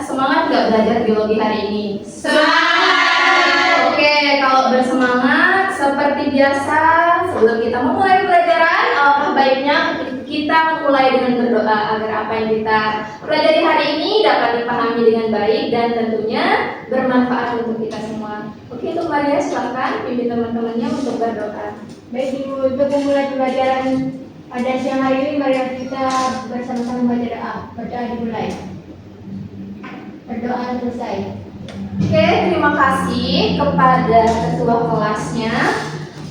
Semangat nggak belajar biologi hari ini? Semangat! Oke, kalau bersemangat seperti biasa, sebelum kita memulai pelajaran, alangkah baiknya kita memulai dengan berdoa agar apa yang kita pelajari hari ini dapat dipahami dengan baik dan tentunya bermanfaat untuk kita semua. Oke, untuk Maria silakan pimpin teman-temannya untuk berdoa. Baik Ibu, untuk memulai pelajaran pada siang hari ini, mari kita bersama-sama baca doa. Berdoa dimulai. Berdoa selesai. Oke, terima kasih kepada ketua kelasnya.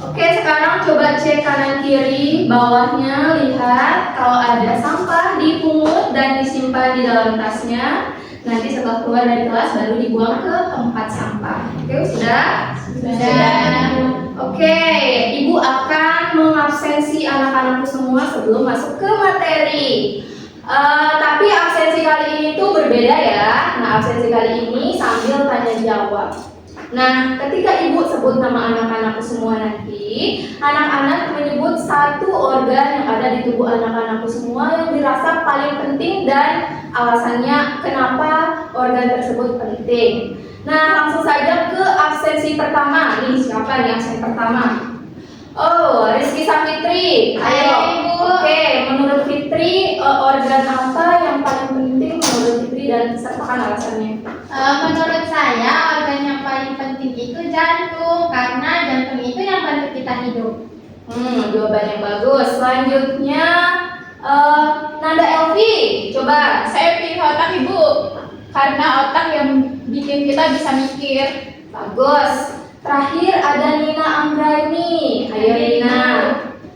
Oke, sekarang coba cek kanan kiri, bawahnya, lihat kalau ada sampah dipungut dan disimpan di dalam tasnya. Nanti setelah keluar dari kelas baru dibuang ke tempat sampah. Oke, sudah? Oke, Ibu akan mengabsensi anak-anakku semua sebelum masuk ke materi. Tapi absensi kali ini tuh berbeda ya. Nah, absensi kali ini sambil tanya jawab. Nah, ketika Ibu sebut nama anak-anakku semua nanti, anak-anak menyebut satu organ yang ada di tubuh anak-anakku semua yang dirasa paling penting dan alasannya kenapa organ tersebut penting. Nah, langsung saja ke absensi pertama. Nih, siapa nih absen pertama? Oh, Rizky Safitri. Ayo, Ibu. Oke, menurut Fitri, organ apa yang paling penting menurut Fitri dan sertakan alasannya? Menurut saya organ yang paling penting itu jantung, karena jantung itu yang bantu kita hidup. Jawaban yang bagus. Selanjutnya, Nanda Elvi, coba. Saya pilih otak Ibu, karena otak yang bikin kita bisa mikir. Bagus. Terakhir ada Nina Anggraini. Ayo Nina.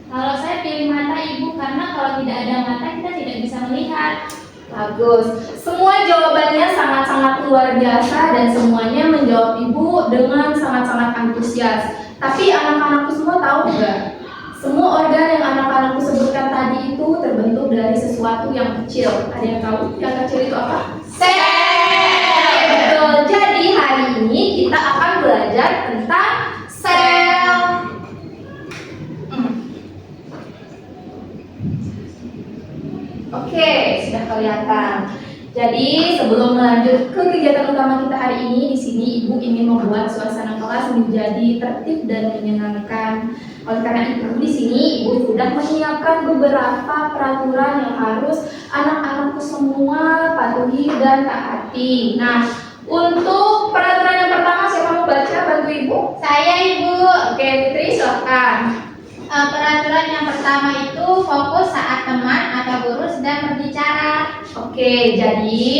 Kalau saya pilih mata Ibu, karena kalau tidak ada mata kita tidak bisa melihat. Bagus. Semua jawabannya sangat-sangat luar biasa dan semuanya menjawab Ibu dengan sangat-sangat antusias. Tapi anak-anakku semua tahu nggak? Semua organ yang anak-anakku sebutkan tadi itu terbentuk dari sesuatu yang kecil. Ada yang tahu? Yang kecil itu apa? Sel. Betul. Jadi hari ini kita akan belajar tentang sel. Oke, sudah kelihatan. Jadi sebelum melanjut ke kegiatan utama kita hari ini, di sini Ibu ingin membuat suasana kelas menjadi tertib dan menyenangkan. Oleh karena itu, di sini Ibu sudah menyiapkan beberapa peraturan yang harus anak-anakku semua patuhi dan taati. Nah, untuk peraturan yang pertama siapa mau baca? Bantu Ibu. Saya Ibu. Oke, Fitri silakan. Peraturan yang pertama itu fokus saat teman atau guru sedang berbicara. Oke, jadi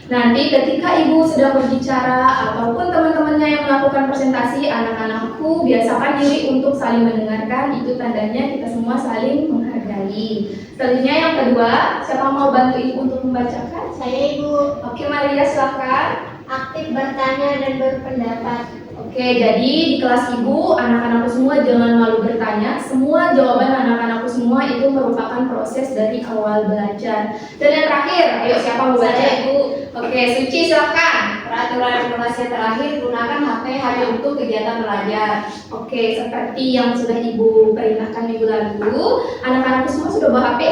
nanti ketika Ibu sedang berbicara ataupun teman-temannya yang melakukan presentasi, anak-anakku biasakan diri untuk saling mendengarkan. Itu tandanya kita semua saling menghargai. Selanjutnya yang kedua, siapa mau bantu Ibu untuk membacakan? Saya Ibu. Oke, Maria silakan. Aktif bertanya dan berpendapat. Oke, jadi di kelas Ibu, anak-anakku semua jangan malu bertanya. Semua jawaban anak-anakku semua itu merupakan proses dari awal belajar. Dan yang terakhir, ayo siapa mau baca? Saya, Ibu. Oke, Suci silakan. Peraturan informasi terakhir, gunakan HP hanya untuk kegiatan belajar. Oke, seperti yang sudah Ibu perintahkan minggu lalu, anak-anakku semua sudah bawa HP?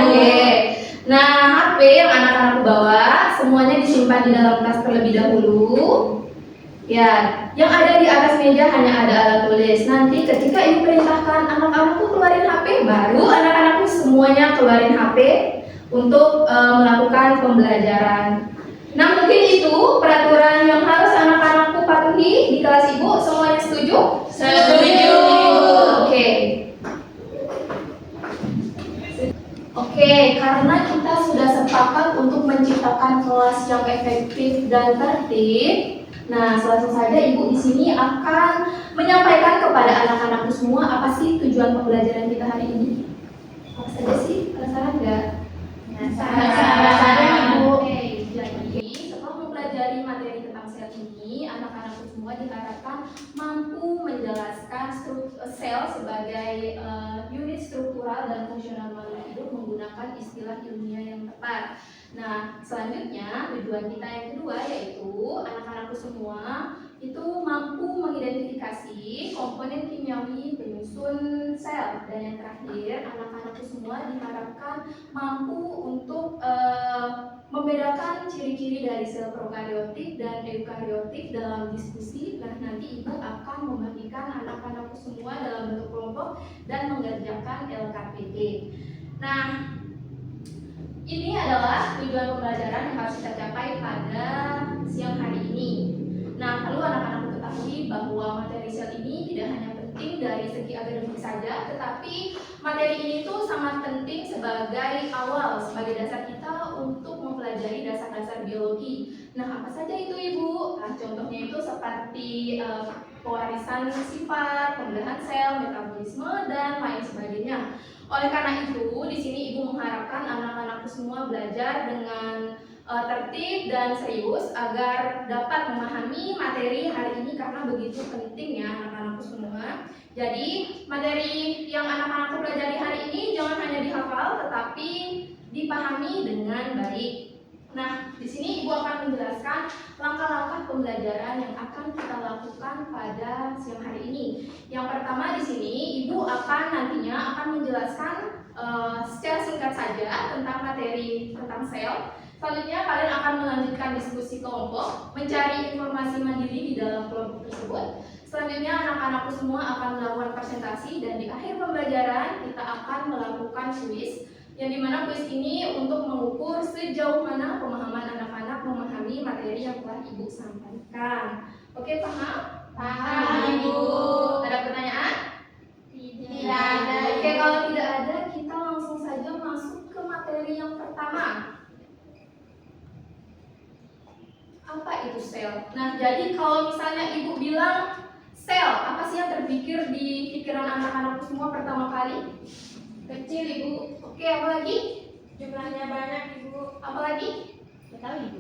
Oke. Nah, HP yang anak-anakku bawa semuanya disimpan di dalam tas terlebih dahulu. Ya, yang ada di atas meja hanya ada alat tulis. Nanti ketika Ibu perintahkan anak-anakku keluarin HP, baru anak-anakku semuanya keluarin HP untuk melakukan pembelajaran. Nah, mungkin itu peraturan yang harus anak-anakku patuhi di kelas Ibu. Semuanya setuju? Setuju. Oke. Oke, karena kita sudah sepakat untuk menciptakan kelas yang efektif dan tertib. Nah, langsung saja Ibu di sini akan menyampaikan kepada anak-anakku semua apa sih tujuan pembelajaran kita hari ini. Apa saja sih? Penasaran nggak? Penasaran, Ibu. Oke, jadi setelah mempelajari materi tentang sel ini, anak-anakku semua diharapkan mampu menjelaskan sel sebagai unit struktural dan fungsional makhluk hidup menggunakan istilah ilmiah yang tepat. Nah, selanjutnya tujuan kita yang kedua yaitu anak-anakku semua itu mampu mengidentifikasi komponen kimiawi penyusun sel. Dan yang terakhir, anak-anakku semua diharapkan mampu untuk membedakan ciri-ciri dari sel prokariotik dan eukariotik dalam diskusi. Nah, nanti Ibu akan membagikan anak-anakku semua dalam bentuk kelompok dan mengerjakan LKPD. Nah, ini adalah tujuan pembelajaran yang harus kita capai pada siang hari ini. Nah, perlu anak-anakku ketahui bahwa materi sel ini tidak hanya penting dari segi akademik saja, tetapi materi ini tuh sangat penting sebagai awal, sebagai dasar kita untuk mempelajari dasar-dasar biologi. Nah, apa saja itu Ibu? Nah, contohnya itu seperti pewarisan sifat, pembelahan sel, metabolisme, dan lain sebagainya. Oleh karena itu, di sini Ibu mengharapkan anak-anakku semua belajar dengan tertib dan serius agar dapat memahami materi hari ini karena begitu penting ya anak-anakku semua. Jadi, materi yang anak-anakku pelajari hari ini jangan hanya dihafal tetapi dipahami dengan baik. Nah, di sini Ibu akan menjelaskan langkah-langkah pembelajaran yang akan kita lakukan pada siang hari ini. Yang pertama di sini Ibu akan nantinya menjelaskan secara singkat saja tentang materi tentang sel. Selanjutnya kalian akan melanjutkan diskusi kelompok, mencari informasi mandiri di dalam kelompok tersebut. Selanjutnya anak-anakku semua akan melakukan presentasi dan di akhir pembelajaran kita akan melakukan kuis. Yang dimana kuis ini untuk mengukur sejauh mana pemahaman anak-anak memahami materi yang telah Ibu sampaikan. Oke, paham? Paham, Ibu. Ada pertanyaan? Tidak ada. Oke, kalau tidak ada, kita langsung saja masuk ke materi yang pertama. Apa itu sel? Nah, jadi kalau misalnya Ibu bilang sel, apa sih yang terpikir di pikiran anak-anakku semua pertama kali? Kecil, Ibu. Oke, apa lagi? Jumlahnya banyak, Ibu. Apa lagi? Nggak tahu, Ibu.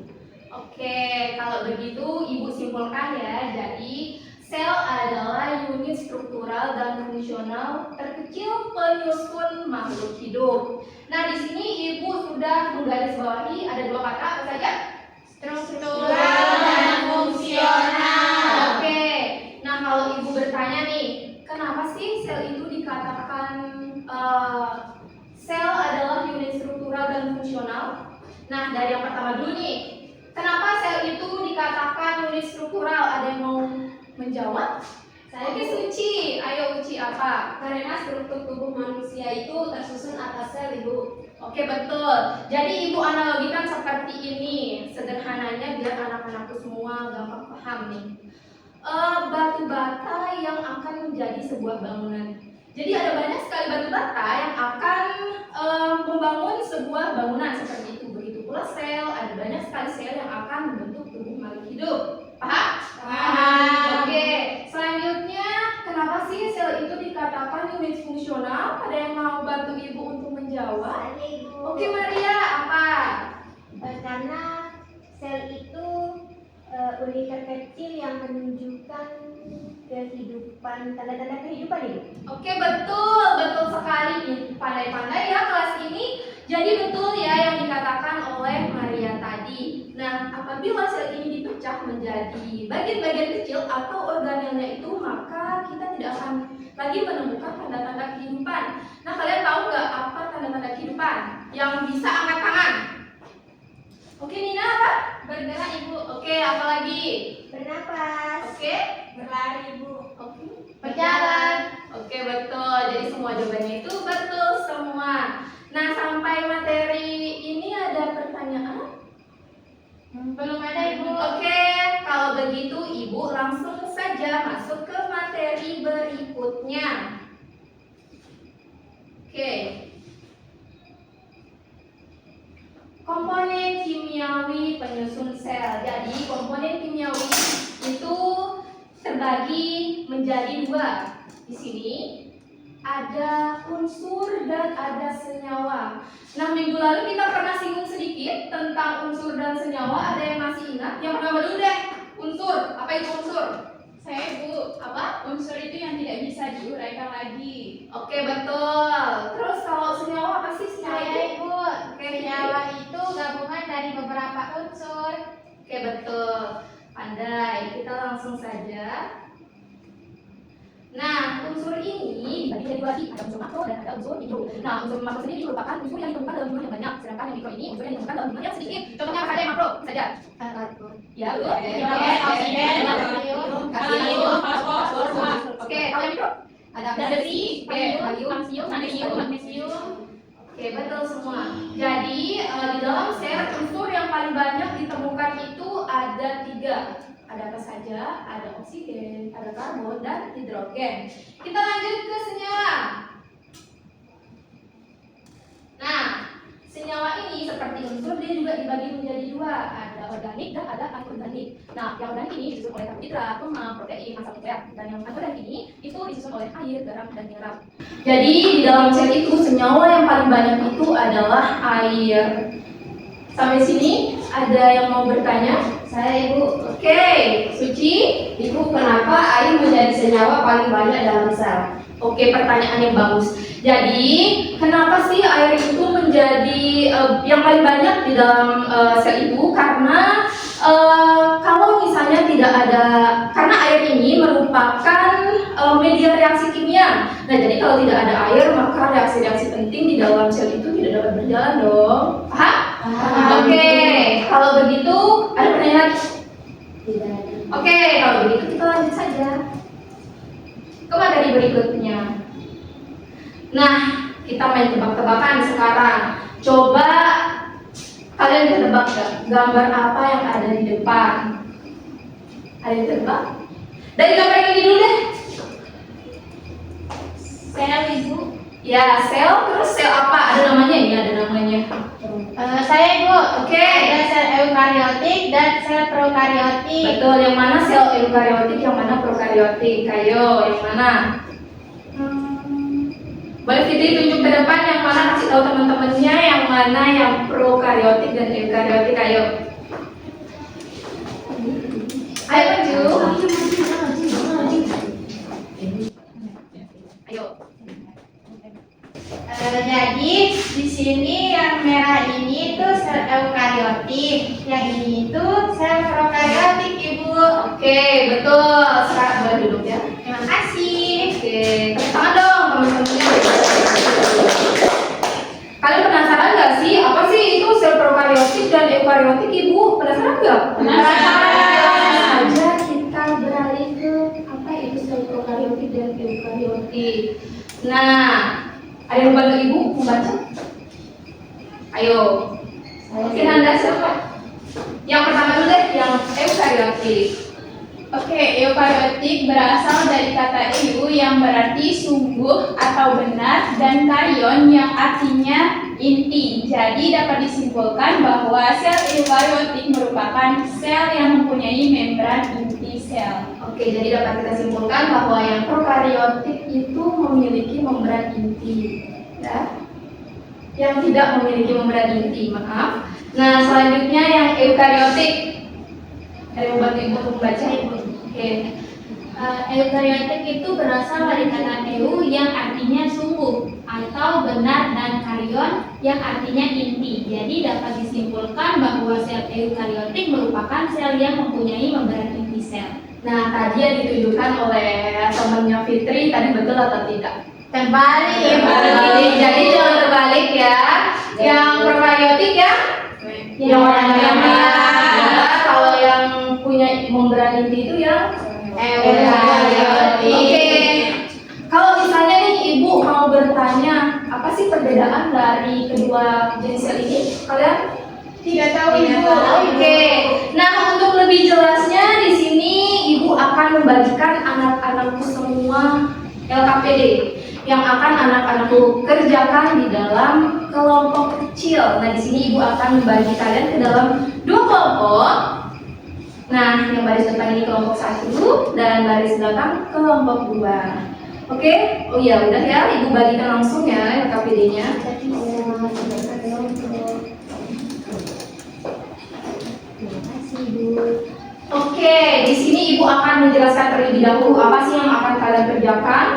Oke, kalau begitu Ibu simpulkan ya. Jadi, sel adalah unit struktural dan fungsional terkecil penyusun makhluk hidup. Nah, di sini Ibu sudah menggarisbawahi ada dua kata apa saja? Struktural dan fungsional. Oke. Nah, kalau Ibu bertanya nih, kenapa sih sel itu dikatakan sel adalah unit struktural dan fungsional? Nah, dari yang pertama dulu nih. Kenapa sel itu dikatakan unit struktural? Ada yang mau menjawab? Oke, Suci. Ayo, Uci, apa? Karena struktur tubuh manusia itu tersusun atas sel, Ibu. Oke, betul. Jadi Ibu analogikan seperti ini. Sederhananya biar anak-anakku semua gampang paham nih. Batu bata yang akan menjadi sebuah bangunan. Jadi ada banyak sekali batu bata yang akan membangun sebuah bangunan seperti itu. Begitu pula sel, ada banyak sekali sel yang akan membentuk tubuh makhluk hidup. Paham? Paham. Oke, selanjutnya kenapa sih sel itu dikatakan unit fungsional? Ada yang mau bantu Ibu untuk menjawab? Ada, Ibu. Oke, Maria, apa? Karena sel itu unit terkecil yang menunjukkan kehidupan, tanda-tanda kehidupan, Ibu. Oke, betul sekali. Pandai-pandai ya kelas ini. Jadi betul ya yang dikatakan oleh Maria tadi. Nah, apabila sel ini dipecah menjadi bagian-bagian kecil atau organelnya itu, maka kita tidak akan lagi menemukan tanda-tanda kehidupan. Nah, kalian tahu nggak apa tanda-tanda kehidupan? Yang bisa angkat tangan. Oke, Nina apa? Bergerak, Ibu. Oke, apa lagi? Bernapas. Oke, Berlari, Ibu. oke. Berjalan. Oke, betul. Jadi semua jawabannya itu betul semua. Nah, sampai materi ini ada pertanyaan? Belum ada, Ibu. Oke, kalau begitu Ibu langsung saja masuk ke materi berikutnya. Oke. Komponen kimiawi penyusun sel. Jadi, komponen kimiawi itu terbagi menjadi dua. Di sini ada unsur dan ada senyawa. Nah, minggu lalu kita pernah singgung sedikit tentang unsur dan senyawa. Ada yang masih ingat? Yang pertama dulu deh, unsur. Apa itu unsur? Saya, Bu, Apa? unsur itu yang tidak bisa diuraikan lagi. Oke, betul. Terus kalau senyawa apa sih senyawa itu? Saya, Ibu. Oke, Senyawa itu gabungan dari beberapa unsur. Oke, betul. Pandai. Kita langsung saja. Nah, unsur ini dibagi jadi dua lagi, ada unsur makro dan ada unsur mikro. Nah, unsur makro sendiri merupakan unsur yang ditemukan dalam jumlah yang banyak, sedangkan yang mikro ini unsur yang ditemukan dalam jumlah yang sedikit. Contohnya apa saja yang makro saja? Ya, Oksigen, kalium, fosfor, Oke, kalau yang mikro? ada besi, kalsium, magnesium. Oke, betul semua. Jadi di dalam sel unsur yang paling banyak ditemukan itu ada 3. Ada apa saja? Ada oksigen, ada karbon, dan hidrogen. Kita lanjut ke senyawa. Nah, senyawa ini seperti unsur dia juga dibagi menjadi 2. Ada organik dan ada anorganik. Nah, yang organik ini disusun oleh karbohidrat, lemak, protein, asam nukleat. Dan yang anorganik ini itu disusun oleh air, garam, dan mineral. Jadi di dalam sel itu senyawa yang paling banyak itu adalah air. Sampai sini ada yang mau bertanya? Saya Ibu, Oke, Suci. Ibu kenapa air menjadi senyawa paling banyak dalam sel? Oke, pertanyaan yang bagus. Jadi, kenapa sih air itu menjadi yang paling banyak di dalam sel itu? Karena kalau misalnya tidak ada, karena air ini merupakan media reaksi kimia. Nah, jadi kalau tidak ada air, maka reaksi-reaksi penting di dalam sel itu tidak dapat berjalan dong. Paham? Oke, kalau begitu ada pertanyaan lagi? Tidak. Oke, kalau begitu kita lanjut saja ke materi berikutnya. Nah, kita main tebak-tebakan sekarang. Coba kalian tebak gak gambar apa yang ada di depan? Ada yang tebak? Dari gambar yang ini dulu deh. Sel Ibu. Ya, sel, terus sel apa? Ada namanya? Ya, ada namanya. Saya Ibu. Oke. Ada sel eukariotik dan sel prokariotik. Betul, yang mana sel eukariotik, yang mana prokariotik? Ayo, yang mana? Boleh Fitri tunjuk ke depan yang mana, kasih tahu teman-temannya yang mana yang prokariotik dan eukariotik. Ayo. Ayo maju. Ayo. Jadi di sini yang merah ini tuh sel eukariotik, yang ini tuh sel prokariotik Ibu. Oke, betul. Sekarang boleh duduk ya. Terima kasih. Oke, tepuk tangan dong teman-temannya. Kalian penasaran nggak sih apa sih itu sel prokariotik dan eukariotik, Ibu? Penasaran nggak? Penasaran. Aja kita beralih ke apa itu sel prokariotik dan eukariotik. Nah, ada yang bantu Ibu membaca? Ayo. Mungkin Anda siapa? Yang pertama dulu deh, yang eukariotik. Oke, eukariotik berasal dari kata eu yang berarti sungguh atau benar dan karion yang artinya inti. Jadi dapat disimpulkan bahwa sel eukariotik merupakan sel yang mempunyai membran inti sel. Oke, jadi dapat kita simpulkan bahwa yang prokariotik itu memiliki membran inti, ya. Yang tidak memiliki membran inti, maaf. Nah, selanjutnya yang eukariotik. Ada yang bantu Ibu untuk membaca? Oke. Eukariotik itu berasal dari kata eu yang artinya sungguh atau benar dan karion yang artinya inti. Jadi dapat disimpulkan bahwa sel eukariotik merupakan sel yang mempunyai membran inti sel. Nah, tadi yang ditunjukkan oleh temannya Fitri tadi betul atau tidak? Terbalik. Jadi jangan terbalik ya. Yang prokariotik ya? Yang warnanya merah. Ya, kalau yang punya membran inti itu yang Eukariotik. Oke. Kalau misalnya nih Ibu mau bertanya, apa sih perbedaan dari kedua jenis sel ini? Kalian Tidak tahu tidak Ibu. tahu. Oke. Nah, untuk lebih jelasnya di sini Ibu akan membagikan anak-anakku semua LKPD yang akan anak-anakku kerjakan di dalam kelompok kecil. Nah, di sini Ibu akan membagi kalian ke dalam 2 kelompok. Nah, yang baris depan ini kelompok 1 dan baris belakang kelompok 2. Oke? Oh iya, udah ya, Ibu bagikan langsung ya LKPD-nya. Oke, di sini Ibu akan menjelaskan terlebih dahulu apa sih yang akan kalian kerjakan.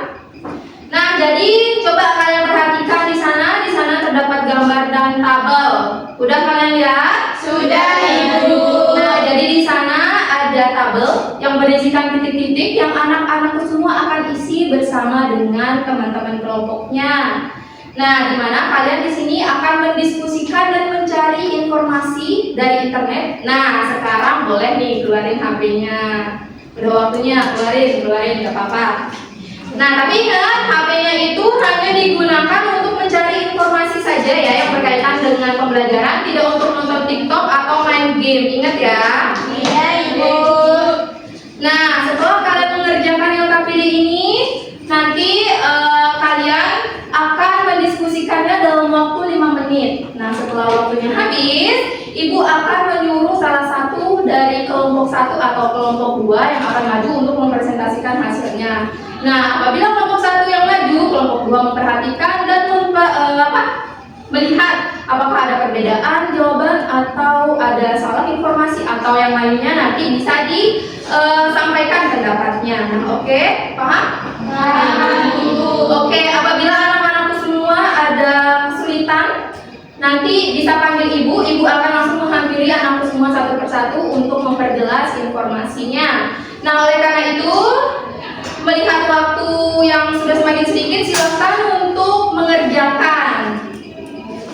Nah, jadi coba kalian perhatikan di sana terdapat gambar dan tabel. Udah kalian lihat? Sudah, Ibu. Nah, jadi di sana ada tabel yang berisikan titik-titik yang anak-anakku semua akan isi diskusi bersama dengan teman-teman kelompoknya. Nah, di mana kalian di sini akan mendiskusikan dan mencari informasi dari internet. Nah, sekarang boleh nih keluarin HP-nya. Udah waktunya keluarin, nggak apa-apa. Nah, tapi ingat, HP-nya itu hanya digunakan untuk mencari informasi saja ya yang berkaitan dengan pembelajaran, tidak untuk nonton TikTok atau main game. Ingat ya. Iya, Ibu. Nah, setelah kalian mengerjakan yang terpilih ini, nanti kalian akan mendiskusikannya dalam waktu 5 menit. Nah, setelah waktunya habis, Ibu akan menyuruh salah satu dari kelompok 1 atau kelompok 2 yang akan maju untuk mempresentasikan hasilnya. Nah, apabila kelompok 1 yang maju, kelompok 2 memperhatikan dan melihat apakah ada perbedaan jawaban atau ada salah informasi atau yang lainnya, nanti bisa disampaikan pendapatnya. Nah, oke, paham? Oke, apabila anak-anakku semua ada kesulitan, nanti bisa panggil ibu akan langsung menghampiri anakku semua satu persatu untuk memperjelas informasinya. Nah, oleh karena itu, melihat waktu yang sudah semakin sedikit, silakan untuk mengerjakan.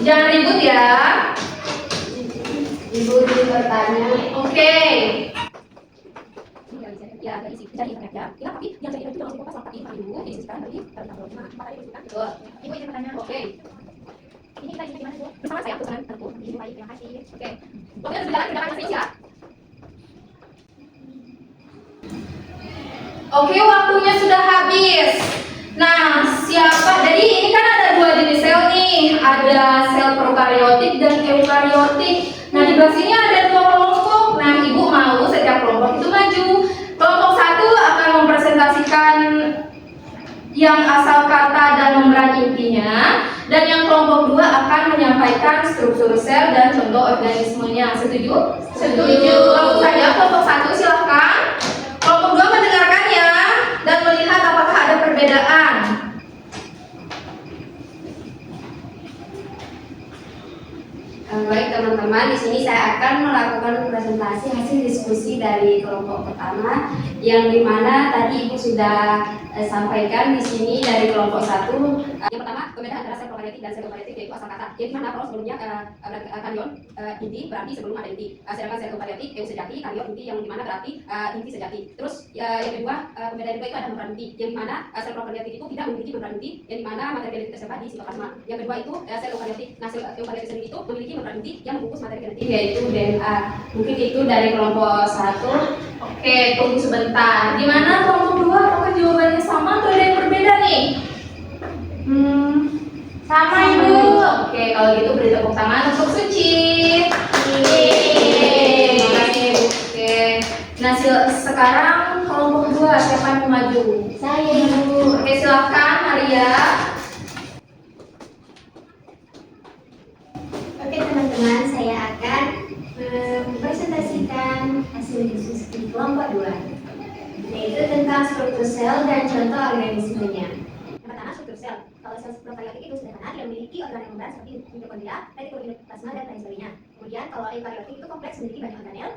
Jangan ribut ya. Ibu bertanya. Oke. Ya, ada isi cari internet ya. Kenapa? Tapi yang cari internet itu langsung kopas lengkap ini dulu, diisikan lagi, taruh betul. Ibu izin bertanya. Oke. Ini kita isi gimana, Bu? Bersama saya, bersama aku. Ibu baik, terima kasih. Oke. Oke, harus berjalan, kerjakan isi ya. Oke, waktunya sudah habis. Nah, siapa? Jadi ini kan ada 2 jenis sel nih. Ada sel prokaryotik dan eukaryotik. Nah, di belah sini ada 2 kelompok. Nah, Ibu mau setiap kelompok itu maju. Kelompok 1 akan mempresentasikan yang asal kata dan membran intinya, dan yang kelompok 2 akan menyampaikan struktur sel dan contoh organismenya. Setuju? Setuju. Langsung saja kelompok 1 silahkan. Kelompok 2 mendengarkannya dan melihat apakah ada perbedaan. Baik teman-teman, di sini saya akan melakukan presentasi hasil diskusi dari kelompok pertama, yang dimana tadi Ibu sudah sampaikan di sini dari kelompok 1. Yang pertama, perbedaan antara sel prokaryotik dan sel eukaryotik yaitu asal kata. Jadi mana kalau sebelumnya karyon inti berarti sebelum ada inti. Sedangkan sel eukaryotik sejati, karyon inti yang dimana berarti inti sejati. Terus yang kedua, perbedaan kedua itu ada membran inti, yang dimana sel prokaryotik itu tidak memiliki membran inti, yang dimana materi genetik tersebar di sitoplasma. Yang kedua itu sel eukaryotik. Nah, sel eukaryotik sendiri itu memiliki membran inti yang membungkus materi genetik yaitu DNA. Mungkin itu dari kelompok 1. Oke, tunggu sebentar. Gimana kelompok 2? Apakah jawabannya sama atau ada yang berbeda nih? Sama, Ibu. Oke, kalau gitu beri tepuk tangan untuk Suci. Terima kasih, Bu. Oke. Nah, sekarang kelompok 2 siapa yang mau maju? Saya, Ibu. Oke, silakan Maria. Oke teman-teman, saya akan mempresentasikan hasil diskusi di kelompok 2, yaitu tentang struktur sel dan contoh organismenya. Yang pertama, struktur sel. Kalau sel prokaryotik itu sederhana, tidak memiliki organel membran seperti mitokondria, plasma, dan lain sebagainya. Kemudian kalau eukaryotik itu kompleks, memiliki banyak organel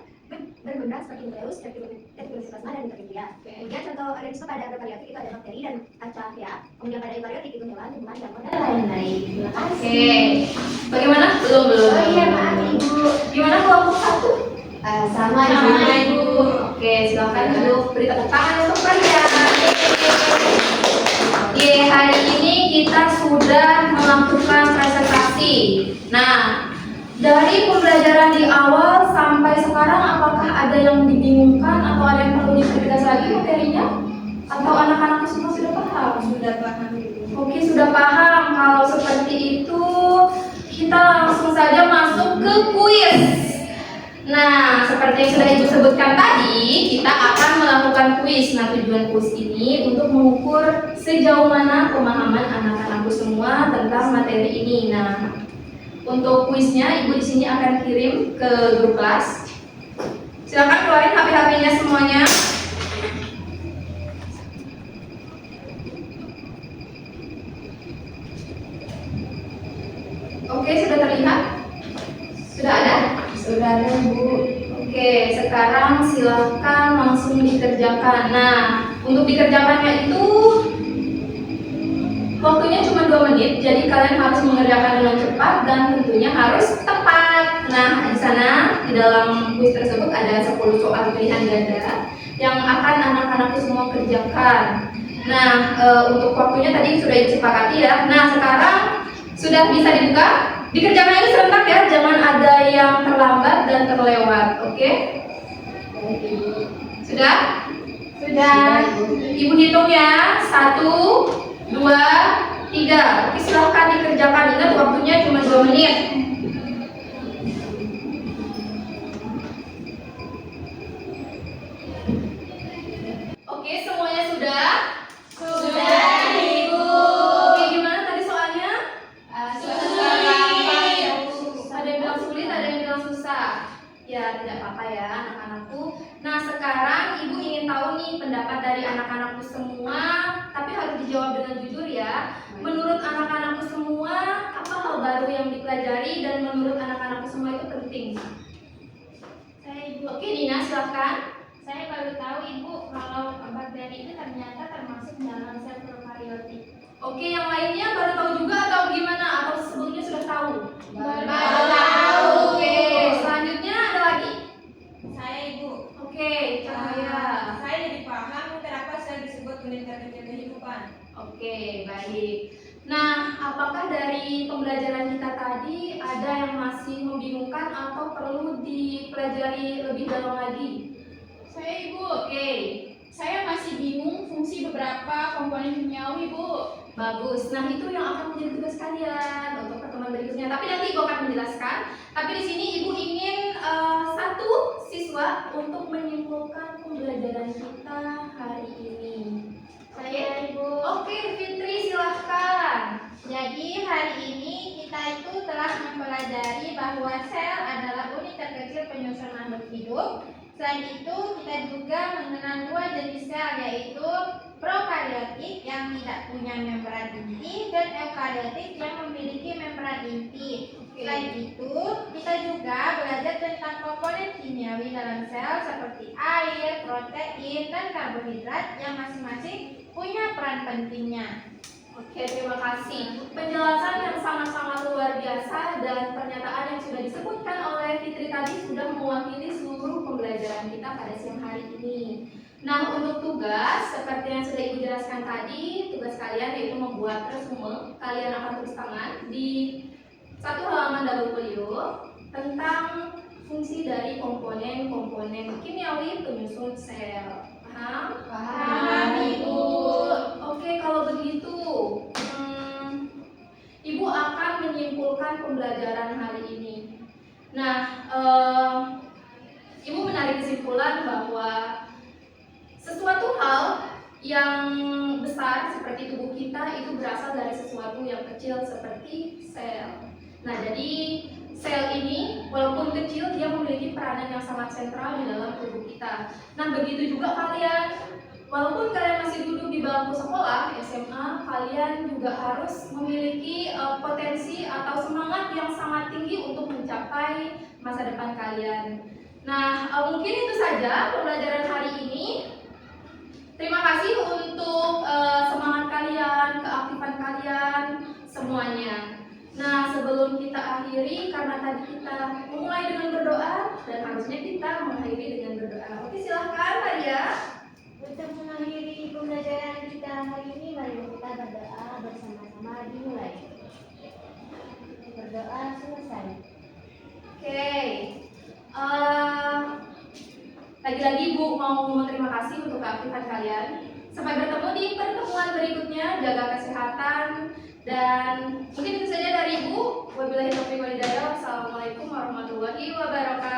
bermembran seperti nukleus, plasma, dan mitokondria. Kemudian contoh organisme pada prokaryotik itu ada bakteri dan archaea. Kemudian pada eukaryotik itu hewan, tumbuhan, jamur, dan lain-lain. Terima kasih. Oke. Bagaimana? Belum. Oh iya, maaf Ibu. Gimana kelompok 1? Sama Ibu. Oke, silakan duduk. Beri tepuk tangan untuk Maria. Oke, hari ini kita sudah melakukan presentasi. Nah, dari pembelajaran di awal sampai sekarang, apakah ada yang dibingungkan atau ada yang perlu dipertegas lagi materinya? Atau anak-anak semua sudah paham? Sudah paham Ibu. Oke, sudah paham. Kalau seperti itu, kita langsung saja masuk ke kuis. Nah, seperti yang sudah Ibu sebutkan tadi, kita akan melakukan kuis. Nah, tujuan kuis ini untuk mengukur sejauh mana pemahaman anak-anakku semua tentang materi ini. Nah, untuk kuisnya Ibu di sini akan kirim ke grup kelas. Silakan keluarin HP-HP-nya semuanya. Oke, sudah terlihat? Sudah ada? Sudah ada Bu. Oke, sekarang silakan langsung dikerjakan. Nah, untuk dikerjakannya itu waktunya cuma 2 menit, jadi kalian harus mengerjakan dengan cepat dan tentunya harus tepat. Nah, di sana di dalam kuis tersebut ada 10 soal pilihan ganda yang akan anak-anakku semua kerjakan. Nah, untuk waktunya tadi sudah disepakati ya. Nah, sekarang sudah bisa dibuka. Dikerjakan ini serentak ya, jangan ada yang terlambat dan terlewat, oke? Sudah? Sudah. Ibu hitung ya, 1, 2, 3. Oke, silahkan dikerjakan. Ingat waktunya cuma 2 menit. Oke, semuanya sudah? Sudah, Ibu. Oke, gimana tadi soalnya? Sulit. Ada yang bilang sulit, ada yang bilang susah. Ya, tidak apa-apa ya anak-anakku. Nah, sekarang Ibu ingin tahu nih pendapat dari anak-anakku semua, tapi harus dijawab dengan jujur ya. Menurut anak-anakku semua, apa hal baru yang dipelajari dan menurut anak-anakku semua itu penting? Saya Ibu. Oke, Dina, silahkan. Saya baru tahu Ibu kalau bakteri itu ternyata termasuk dalam sel prokaryotik. Oke, yang lainnya baru tahu juga atau gimana? Atau sebelumnya sudah tahu? Baru tahu. Oke, selanjutnya ada lagi? Saya Ibu. Oke, Cahaya. Saya jadi paham kenapa sel disebut unit terkecil kehidupan. Oke, baik. Nah, apakah dari pembelajaran kita tadi ada yang masih membingungkan atau perlu dipelajari lebih dalam lagi? Saya Ibu, Oke, saya masih bingung fungsi beberapa komponen kimiawi Bu. bagus. Nah, itu yang akan menjadi tugas kalian untuk pertemuan berikutnya. Tapi nanti Ibu akan menjelaskan. Tapi di sini Ibu ingin satu siswa untuk menyimpulkan pembelajaran kita hari ini. Saya Ibu. Oke, Fitri silahkan. Jadi hari ini kita itu telah mempelajari bahwa sel adalah unit terkecil penyusun makhluk hidup. Selain itu kita juga mengenal 2 jenis sel, yaitu prokaryotik yang tidak punya membran inti dan eukaryotik yang memiliki membran inti. Selain itu kita juga belajar tentang komponen kimiawi dalam sel seperti air, protein, dan karbohidrat yang masing-masing punya peran pentingnya. Oke, terima kasih. Penjelasan yang sangat-sangat luar biasa dan pernyataan yang sudah disebutkan oleh Fitri tadi sudah mewakili seluruh pembelajaran kita pada siang hari ini. Nah, untuk tugas, seperti yang sudah Ibu jelaskan tadi, tugas kalian yaitu membuat resume. Kalian akan tulis tangan di 1 halaman double folio tentang fungsi dari komponen-komponen kimiawi penyusun sel. Paham? Paham, Ibu. Oke, kalau begitu, Ibu akan menyimpulkan pembelajaran hari ini. Nah, Ibu menarik kesimpulan bahwa sesuatu hal yang besar seperti tubuh kita itu berasal dari sesuatu yang kecil seperti sel. Nah, jadi sel ini walaupun kecil dia memiliki peranan yang sangat sentral di dalam tubuh kita. Nah, begitu juga kalian. Walaupun kalian masih duduk di bangku sekolah SMA, kalian juga harus memiliki potensi atau semangat yang sangat tinggi untuk mencapai masa depan kalian. Nah, mungkin itu saja pembelajaran hari ini. Terima kasih untuk semangat kalian, keaktifan kalian, semuanya. Nah, sebelum kita akhiri, karena tadi kita memulai dengan berdoa dan harusnya kita mengakhiri dengan berdoa. Oke, silahkan Maria. Untuk mengakhiri pembelajaran kita hari ini, mari kita berdoa bersama-sama dimulai. Berdoa selesai. Oke. Lagi-lagi Bu mau terima kasih untuk keaktifan kalian. Sampai bertemu di pertemuan berikutnya. Jaga kesehatan dan mungkin itu saja dari Ibu. Wabillahi taufiq wal hidayah. Wassalamualaikum warahmatullahi wabarakatuh.